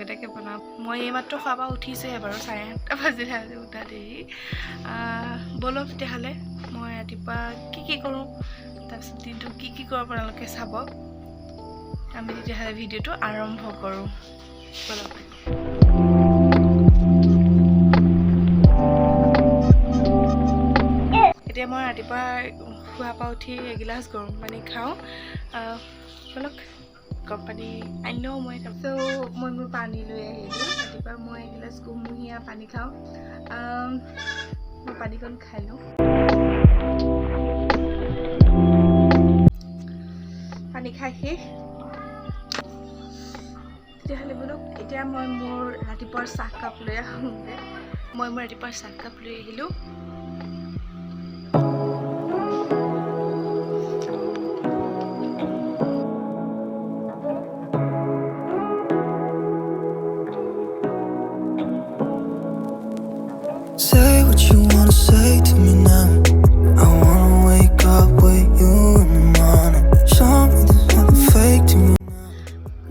তাকে বনাম মই এইমাত্ৰ খোৱাৰ পৰা উঠিছোহে বাৰু 7:30 বাজিলে আজি উঠা দেৰি বলক তেতিয়াহ'লে মই ৰাতিপুৱা কি কৰোঁ তাৰপিছত দিনটো কি কৰোঁ আপোনালোকে চাব আমি তেতিয়াহ'লে ভিডিঅ'টো আৰম্ভ কৰোঁ বলক এতিয়া মই ৰাতিপুৱা খোৱাৰ পৰা উঠি এগিলাচ গৰম পানী খাওঁ বলক গৰম পানী আনিলেও মই তাৰপিছত মই মোৰ পানী লৈ আহিলোঁ ৰাতিপুৱা মই এগিলাচ কুহুমীয়া পানী খাওঁ মই পানীকণ খাই লওঁ পানী খাই শেষ তেতিয়াহ'লে বলক এতিয়া মই মোৰ ৰাতিপুৱাৰ চাহকাপ লৈ আহোঁগৈ মই মোৰ ৰাতিপুৱাৰ চাহকাপ লৈ আহিলোঁ Say what you wanna say to me now. I wanna wake up with you in the morning. Show me there's nothing fake to me.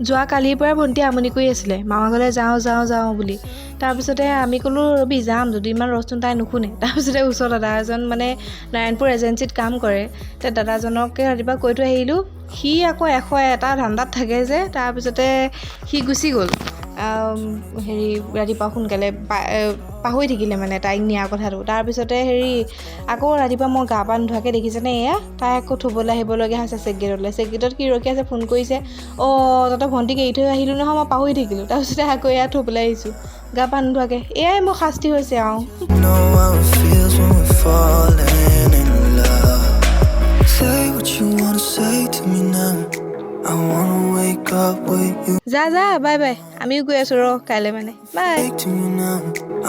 যোৱা কালিৰ পৰা ভণ্টি আমনি কৰি আছিলে মামা ঘৰলৈ যাওঁ বুলি তাৰপিছতে আমি ক'লোঁ ৰবি যাম যদি ইমান ৰচোন তাই নুশুনে তাৰপিছতে ওচৰ দাদা এজন মানে নাৰায়ণপুৰ এজেঞ্চিত কাম কৰে তে দাদাজনকে ৰাতিপুৱা কৈ থৈ আহিলোঁ সি আকৌ 101টা ধান্দাত থাকে যে তাৰপিছতে সি গুচি গ'ল হেৰি ৰাতিপুৱা সোনকালে পাহৰি থাকিলে মানে তাইক নিয়াৰ কথাটো তাৰপিছতে হেৰি আকৌ ৰাতিপুৱা মই গা পা নোধোৱাকৈ দেখিছেনে এয়া তাই আকৌ থ'বলৈ আহিবলগীয়া হৈছে চেকগেটত কি ৰখি আছে ফোন কৰিছে তাতে ভণ্টিক এৰি থৈ আহিলোঁ নহয় মই পাহৰি থাকিলোঁ তাৰপিছতে আকৌ এয়া থ'বলৈ আহিছোঁ গা পা নোধোৱাকৈ এয়াই মোৰ শাস্তি হৈছে আৰু Know how it feels when we're falling in love. Say what you wanna say to me now. I wanna wake up with you. যা বাই আমিও গৈ আছোঁ কাইলৈ মানে বাই Fake to me now.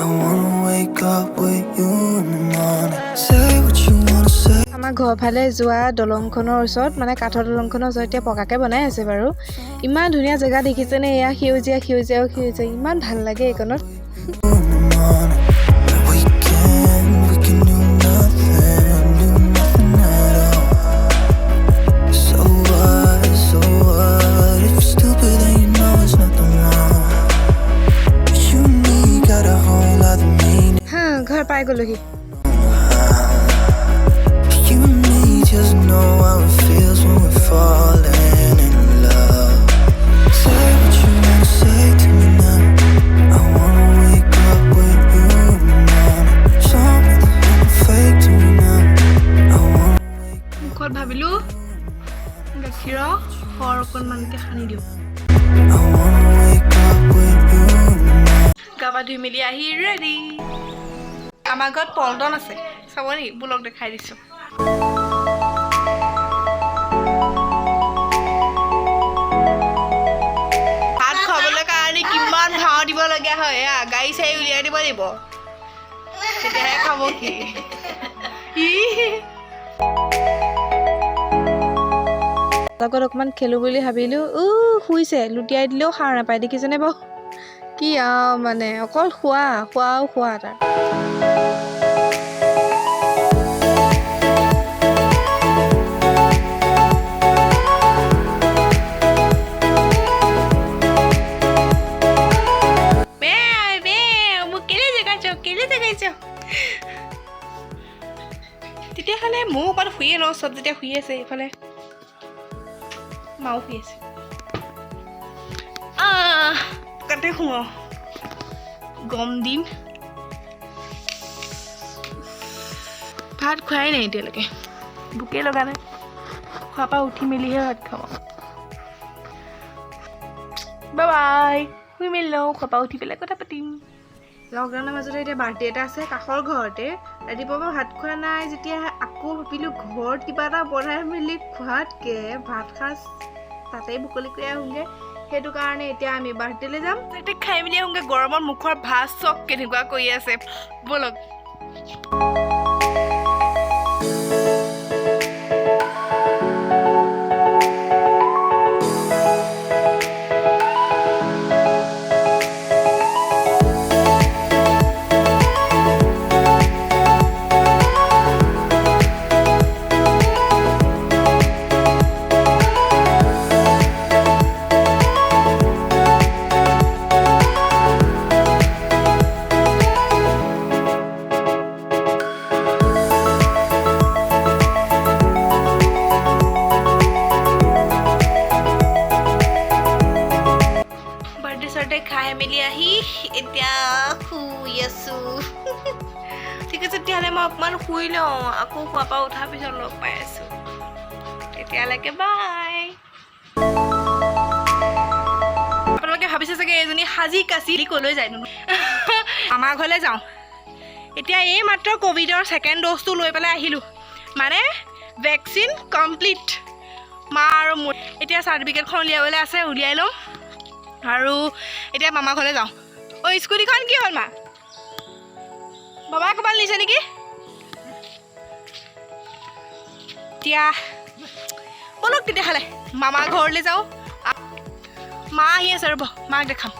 I wanna wake up with you in the morning. Say what you wanna say. আমাৰ ঘৰৰ ফালে যোৱা দলংখনৰ ওচৰত মানে কাঠৰ দলংখনৰ ওচৰত এতিয়া পকাকৈ বনাই আছে বাৰু ইমান ধুনীয়া জেগা দেখিছেনে এয়া সেউজীয়া ইমান ভাল লাগে এইকণত In the morning. We can do nothing at all. So what if you're stupid and you know it's nothing wrong. But you and me got a whole other meaning. ঘৰ পাই গ'লোহি You and me just know how it feels when we're falling in love. Say what you wanna say to me now. I wanna wake up with you in the morning. Show me there's nothing fake to me now. I wanna wake মুখত ভাবিলোঁ গাখীৰৰ সৰ অকণমানকৈ সানি দিওঁ I wanna wake up with you in the morning. গা পা ধুই মেলি আহি ৰেডি আমাৰ ঘৰত পল্টন আছে চাব নেকি বোলক দেখাই দিছোঁ ভাত খাবলৈ কাৰণে কিমান ভাও দিবলগীয়া হয় গাড়ী চাৰি উলিয়াই দিব লাগিব তেতিয়াহে খাব কি লগত অকণমান খেলোঁ বুলি ভাবিলোঁ শুইছে লুটিয়াই দিলেও সাৰ নাপায় দেখিছেনে বাৰু কি মানে অকল খোৱা তাৰ তেতিয়াহ'লে ময়ো অকণ শুয়ে লওঁ চব যেতিয়া শুই আছে এইফালে মাও শুই আছে তাতে শুওঁ গৰম দিন ভাত খোৱাই নাই এতিয়ালৈকে ভোকেই লগা নাই খোৱাৰ পৰা উঠি মেলিহে ভাত খাওঁ বাই শুই মেলি লওঁ খোৱাৰ পৰা উঠি পেলাই কথা পাতিম লকডাউনৰ মাজতে এতিয়া বাৰ্থডে এটা আছে কাষৰ ঘৰতে ৰাতিপুৱা মই ভাত খোৱা নাই যেতিয়া আকৌ ভাবিলোঁ ঘৰত কিবা এটা বনাই মেলি খোৱাতকৈ ভাত সাজ তাতেই মুকলি কৰি আহোঁগৈ সেইটো কাৰণে এতিয়া আমি বাৰ্থডেলৈ যাম তাতে খাই মেলি আহোঁগৈ গৰমত মুখৰ ভাত চক কেনেকুৱা কৰি আছে ব'লক মই অকণমান শুই লওঁ আকৌ খোৱাৰ পৰা উঠাৰ পিছত লগ পাই আছোঁ তেতিয়ালৈকে বাই আপোনালোকে ভাবিছে চাগে এজনী সাজি কাচি ক'লৈ যায় আমাৰ ঘৰলৈ যাওঁ এতিয়া এই মাত্ৰ ক'ভিডৰ ছেকেণ্ড ড'জটো লৈ পেলাই আহিলোঁ মানে ভেকচিন কমপ্লিট মা আৰু মোৰ এতিয়া চাৰ্টিফিকেটখন উলিয়াবলৈ আছে উলিয়াই লওঁ আৰু এতিয়া মামা ঘৰলৈ যাওঁ অ' স্কুটিখন কি হ'ল মা বাবাই ক'ৰবাত নিছে নেকি এতিয়া ব'লক তেতিয়াহ'লে মামা ঘৰলৈ যাওঁ মা আহি আছে ৰ'ব মাক দেখাম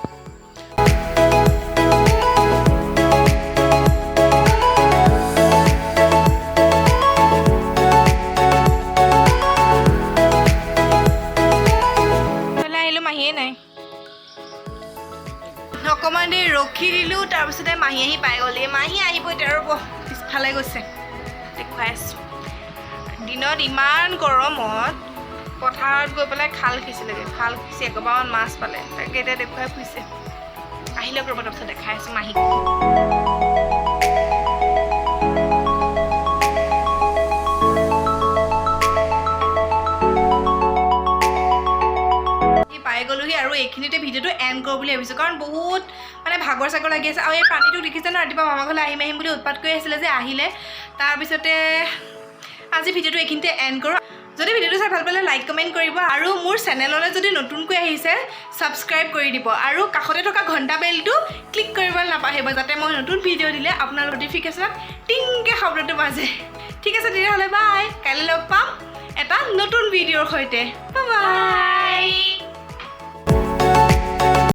আহিলোঁ মাহীয়ে নাই অকণমান দেৰি ৰখি দিলোঁ তাৰপিছতে মাহী আহি পাই গ'লহি মাহী আহিব এতিয়া ৰ'ব পিছফালে গৈছে দেখুৱাই আছোঁ দিনত ইমান গৰমত পথাৰত গৈ পেলাই খাল সিঁচিলেগৈ খাল সিঁচি একেবাৰমান মাছ পালে তাকে এতিয়া দেখুৱাই ফুৰিছে আহিলে ৰ'ব তাৰপিছত দেখাই আছোঁ মাহীক পাই গ'লোহি আৰু এইখিনিতে ভিডিঅ'টো এণ্ড কৰোঁ বুলি ভাবিছোঁ কাৰণ বহুত মানে ভাগৰ চাগৰ লাগি আছে আৰু এই পানীটো দেখিছে ন ৰাতিপুৱা মামা ঘৰলৈ আহিম আহিম বুলি উৎপাত কৰি আছিলে যে আহিলে তাৰপিছতে আজি ভিডিঅ'টো এইখিনিতে এণ্ড কৰোঁ যদি ভিডিঅ'টো চাই ভাল পালে লাইক কমেণ্ট কৰিব আৰু মোৰ চেনেললৈ যদি নতুনকৈ আহিছে ছাবস্ক্ৰাইব কৰি দিব আৰু কাষতে থকা ঘণ্টা বেলটো ক্লিক কৰিবলৈ নাপাহৰিব যাতে মই নতুন ভিডিঅ' দিলে আপোনাৰ ন'টিফিকেশ্যনত টিংকৈ শব্দটো বাজে ঠিক আছে তেতিয়াহ'লে বাই কাইলৈ লগ পাম এটা নতুন ভিডিঅ'ৰ সৈতে বাই